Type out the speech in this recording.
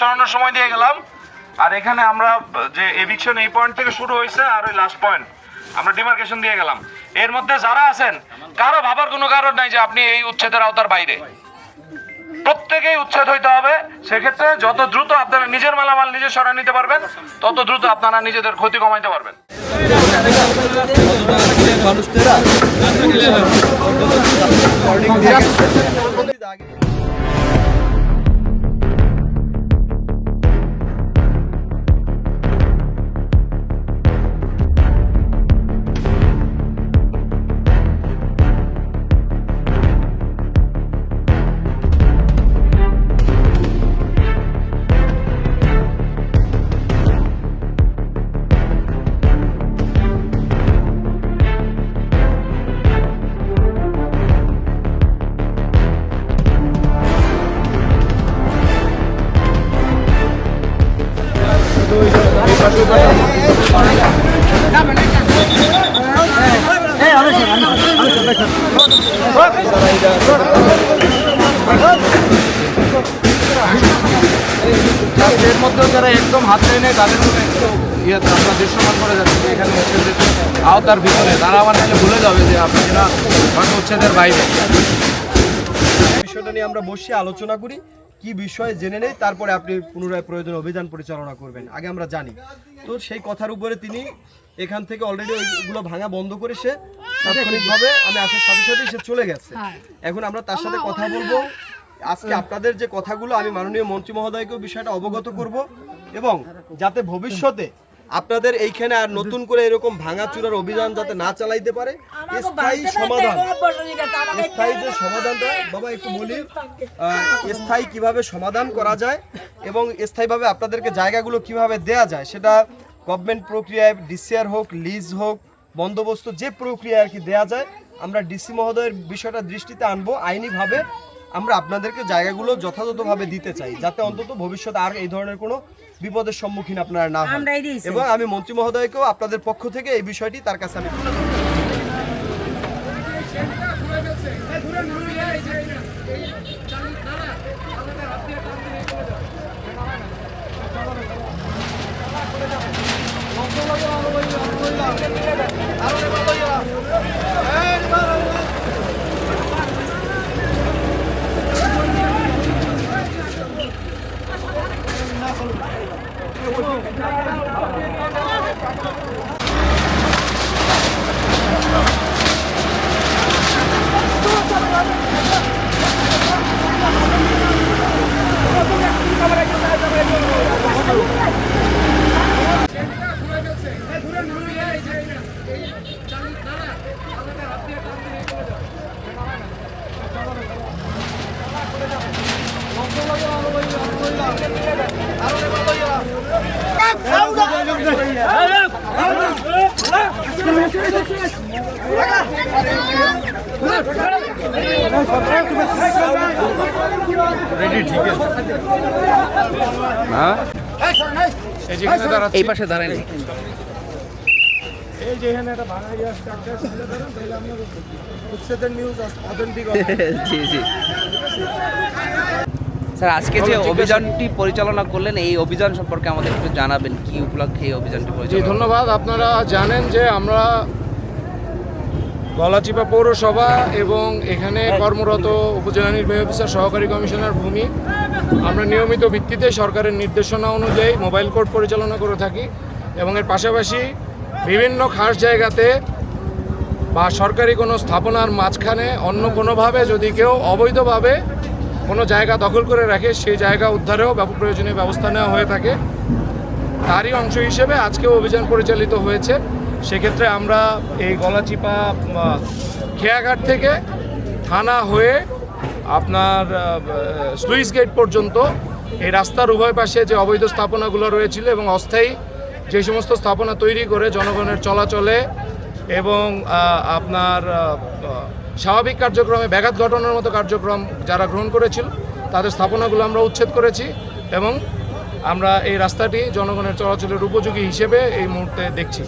ছড়ানোর সময় দিয়ে গেলাম। আর এখানে আমরা যে এভিকশন এই পয়েন্ট থেকে শুরু হয়েছে আর ওই লাস্ট পয়েন্ট আমরা ডিমার্কেশন দিয়ে গেলাম। এর মধ্যে যারা আছেন কারো ভাবার কোনো কারণ নাই যে আপনি এই উচ্ছেদের আওতার বাইরে, প্রত্যেকেই উচ্ছেদ হইতে হবে। সেক্ষেত্রে যত দ্রুত আপনারা নিজের মালামাল নিজে সরাই নিতে পারবেন তত দ্রুত আপনারা নিজেদের ক্ষতি কমাইতে পারবেন। এর মধ্যেও যারা একদম হাত নেয় তাদের আমরা দৃশ্যমান করে যাচ্ছি এখানে উচ্ছেদের আওতার ভিতরে, তারা আমার কাছে ভুলে যাবে যে আপনারা হয়তো উচ্ছেদের বাইরে। বিষয়টা নিয়ে আমরা বসে আলোচনা করি, কি বিষয়ে জেনে নেই, তারপরে আপনি পুনরায় প্রয়োজন অভিযান পরিচালনা করবেন, আগে আমরা জানি। তো সেই কথার উপরে তিনি এখান থেকে অলরেডি ওইগুলো ভাঙা বন্ধ করে সে তাৎক্ষণিকভাবে আমি আসার সাথে সাথে সে চলে গেছে। এখন আমরা তার সাথে কথা বলবো। আজকে আপনাদের যে কথাগুলো আমি মাননীয় মন্ত্রী মহোদয়কেও বিষয়টা অবগত করব, এবং যাতে ভবিষ্যতে আপনাদের এইখানে আর নতুন করে এরকম ভাঙাচুরার অভিযান যাতে না চালাইতে পারে, স্থায়ী যে সমাধানটা বাবা একটু বলি, স্থায়ী কিভাবে সমাধান করা যায় এবং স্থায়ীভাবে আপনাদেরকে জায়গাগুলো কিভাবে দেয়া যায়, সেটা গভর্নমেন্ট প্রক্রিয়ায় ডিসিআর হোক, লিজ হোক, বন্দোবস্ত যে প্রক্রিয়া আর কি দেয়া যায়, আমরা ডিসি মহোদয়ের বিষয়টা দৃষ্টিতে আনবো। আইনিভাবে আমরা আপনাদেরকে জায়গাগুলো যথাযথভাবে দিতে চাই, যাতে অন্তত ভবিষ্যতে আর এই ধরনের কোনো বিপদের সম্মুখীন আপনারা না হন। এবং আমি মন্ত্রী মহোদয়কেও আপনাদের পক্ষ থেকে এই বিষয়টি তার কাছে আমি এই পাশে দাঁড়ান। স্যার, আজকে যে অভিযানটি পরিচালনা করলেন, এই অভিযান সম্পর্কে আমাদের একটু জানাবেন, কি উপলক্ষে এই অভিযানটি পরিচালনা? ধন্যবাদ। আপনারা জানেন যে আমরা গলাচিপা পৌরসভা এবং এখানে কর্মরত উপজেলা নির্বাহী অফিসার, সহকারী কমিশনার ভূমি, আমরা নিয়মিত ভিত্তিতে সরকারের নির্দেশনা অনুযায়ী মোবাইল কোর্ট পরিচালনা করে থাকি। এবং এর পাশাপাশি বিভিন্ন খাস জায়গাতে বা সরকারি কোনো স্থাপনার মাঝখানে অন্য কোনোভাবে যদি কেউ অবৈধভাবে কোনো জায়গা দখল করে রাখে, সেই জায়গা উদ্ধারেও প্রয়োজনীয় ব্যবস্থা নেওয়া হয়ে থাকে। তারই অংশ হিসেবে আজকেও অভিযান পরিচালিত হয়েছে। সেক্ষেত্রে আমরা এই গলাচিপা খেয়াঘাট থেকে থানা হয়ে আপনার স্লুইস গেট পর্যন্ত এই রাস্তার উভয় পাশে যে অবৈধ স্থাপনাগুলো রয়েছিল এবং অস্থায়ী যে সমস্ত স্থাপনা তৈরি করে জনগণের চলাচলে এবং আপনার স্বাভাবিক কার্যক্রমে ব্যাঘাত ঘটানোর মতো কার্যক্রম যারা গ্রহণ করেছিল তাদের স্থাপনাগুলো আমরা উচ্ছেদ করেছি এবং আমরা এই রাস্তাটি জনগণের চলাচলের উপযোগী হিসেবে এই মুহূর্তে দেখছি।